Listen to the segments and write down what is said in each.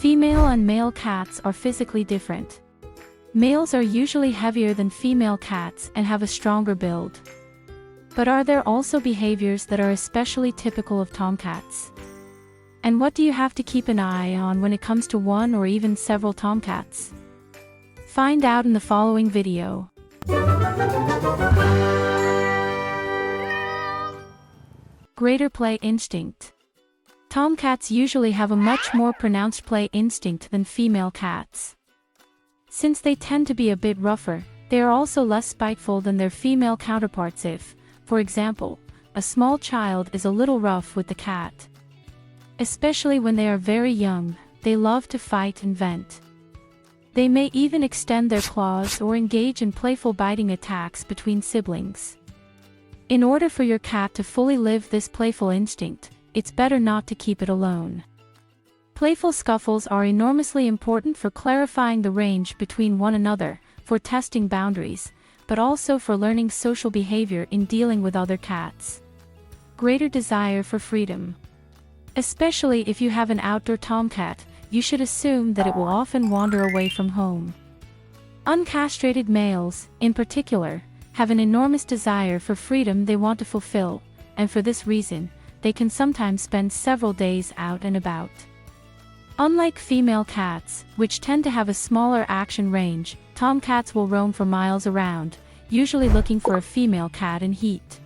Female and male cats are physically different. Males are usually heavier than female cats and have a stronger build. But are there also behaviors that are especially typical of tomcats? And what do you have to keep an eye on when it comes to one or even several tomcats? Find out in the following video. Greater play instinct. Tomcats usually have a much more pronounced play instinct than female cats. Since they tend to be a bit rougher, they are also less spiteful than their female counterparts if, for example, a small child is a little rough with the cat. Especially when they are very young, they love to fight and vent. They may even extend their claws or engage in playful biting attacks between siblings. In order for your cat to fully live this playful instinct, it's better not to keep it alone. Playful scuffles are enormously important for clarifying the range between one another, for testing boundaries, but also for learning social behavior in dealing with other cats. Greater desire for freedom. Especially if you have an outdoor tomcat, you should assume that it will often wander away from home. Uncastrated males, in particular, have an enormous desire for freedom they want to fulfill, and for this reason, they can sometimes spend several days out and about. Unlike female cats, which tend to have a smaller action range, tomcats will roam for miles around, usually looking for a female cat in heat.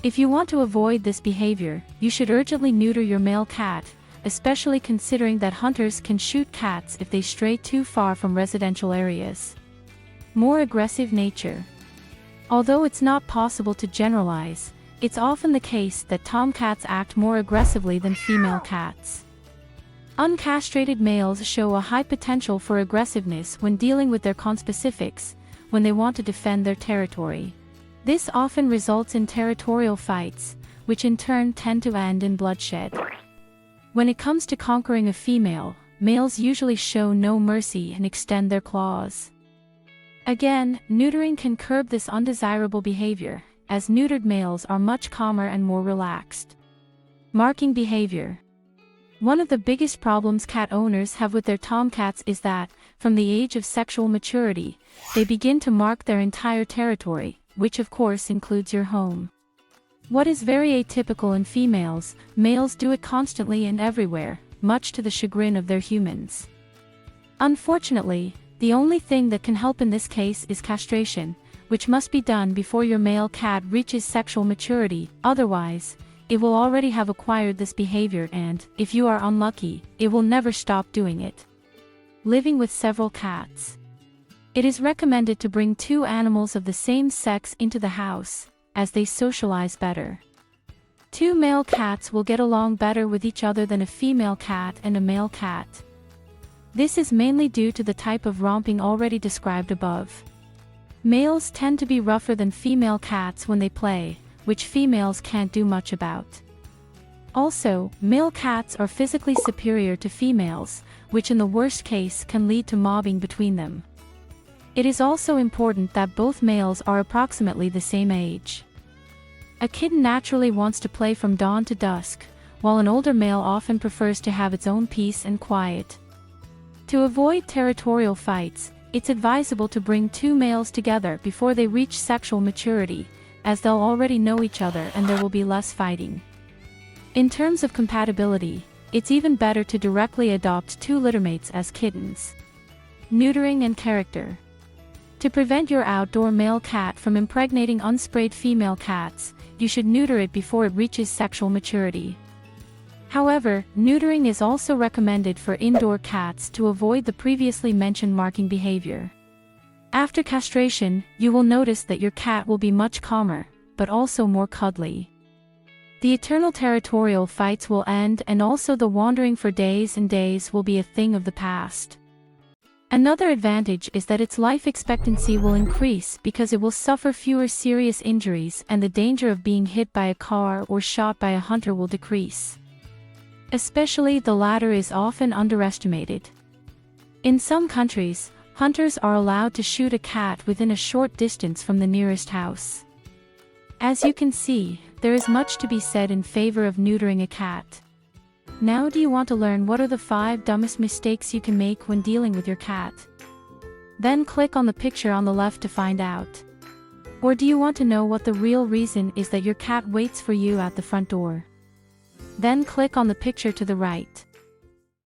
If you want to avoid this behavior, you should urgently neuter your male cat, especially considering that hunters can shoot cats if they stray too far from residential areas. More aggressive nature. Although it's not possible to generalize, it's often the case that tomcats act more aggressively than female cats. Uncastrated males show a high potential for aggressiveness when dealing with their conspecifics, when they want to defend their territory. This often results in territorial fights, which in turn tend to end in bloodshed. When it comes to conquering a female, males usually show no mercy and extend their claws. Again, neutering can curb this undesirable behavior, as neutered males are much calmer and more relaxed. Marking behavior. One of the biggest problems cat owners have with their tomcats is that, from the age of sexual maturity, they begin to mark their entire territory, which of course includes your home. What is very atypical in females, males do it constantly and everywhere, much to the chagrin of their humans. Unfortunately, the only thing that can help in this case is castration, which must be done before your male cat reaches sexual maturity, otherwise, it will already have acquired this behavior and, if you are unlucky, it will never stop doing it. Living with several cats. It is recommended to bring two animals of the same sex into the house, as they socialize better. Two male cats will get along better with each other than a female cat and a male cat. This is mainly due to the type of romping already described above. Males tend to be rougher than female cats when they play, which females can't do much about. Also, male cats are physically superior to females, which in the worst case can lead to mobbing between them. It is also important that both males are approximately the same age. A kitten naturally wants to play from dawn to dusk, while an older male often prefers to have its own peace and quiet. To avoid territorial fights, it's advisable to bring two males together before they reach sexual maturity, as they'll already know each other and there will be less fighting. In terms of compatibility, it's even better to directly adopt two littermates as kittens. Neutering and character. To prevent your outdoor male cat from impregnating unsprayed female cats, you should neuter it before it reaches sexual maturity. However, neutering is also recommended for indoor cats to avoid the previously mentioned marking behavior. After castration, you will notice that your cat will be much calmer, but also more cuddly. The eternal territorial fights will end and also the wandering for days and days will be a thing of the past. Another advantage is that its life expectancy will increase because it will suffer fewer serious injuries and the danger of being hit by a car or shot by a hunter will decrease. Especially the latter is often underestimated. In some countries, hunters are allowed to shoot a cat within a short distance from the nearest house. As you can see, there is much to be said in favor of neutering a cat. Now do you want to learn what are the 5 dumbest mistakes you can make when dealing with your cat? Then click on the picture on the left to find out. Or do you want to know what the real reason is that your cat waits for you at the front door? Then click on the picture to the right.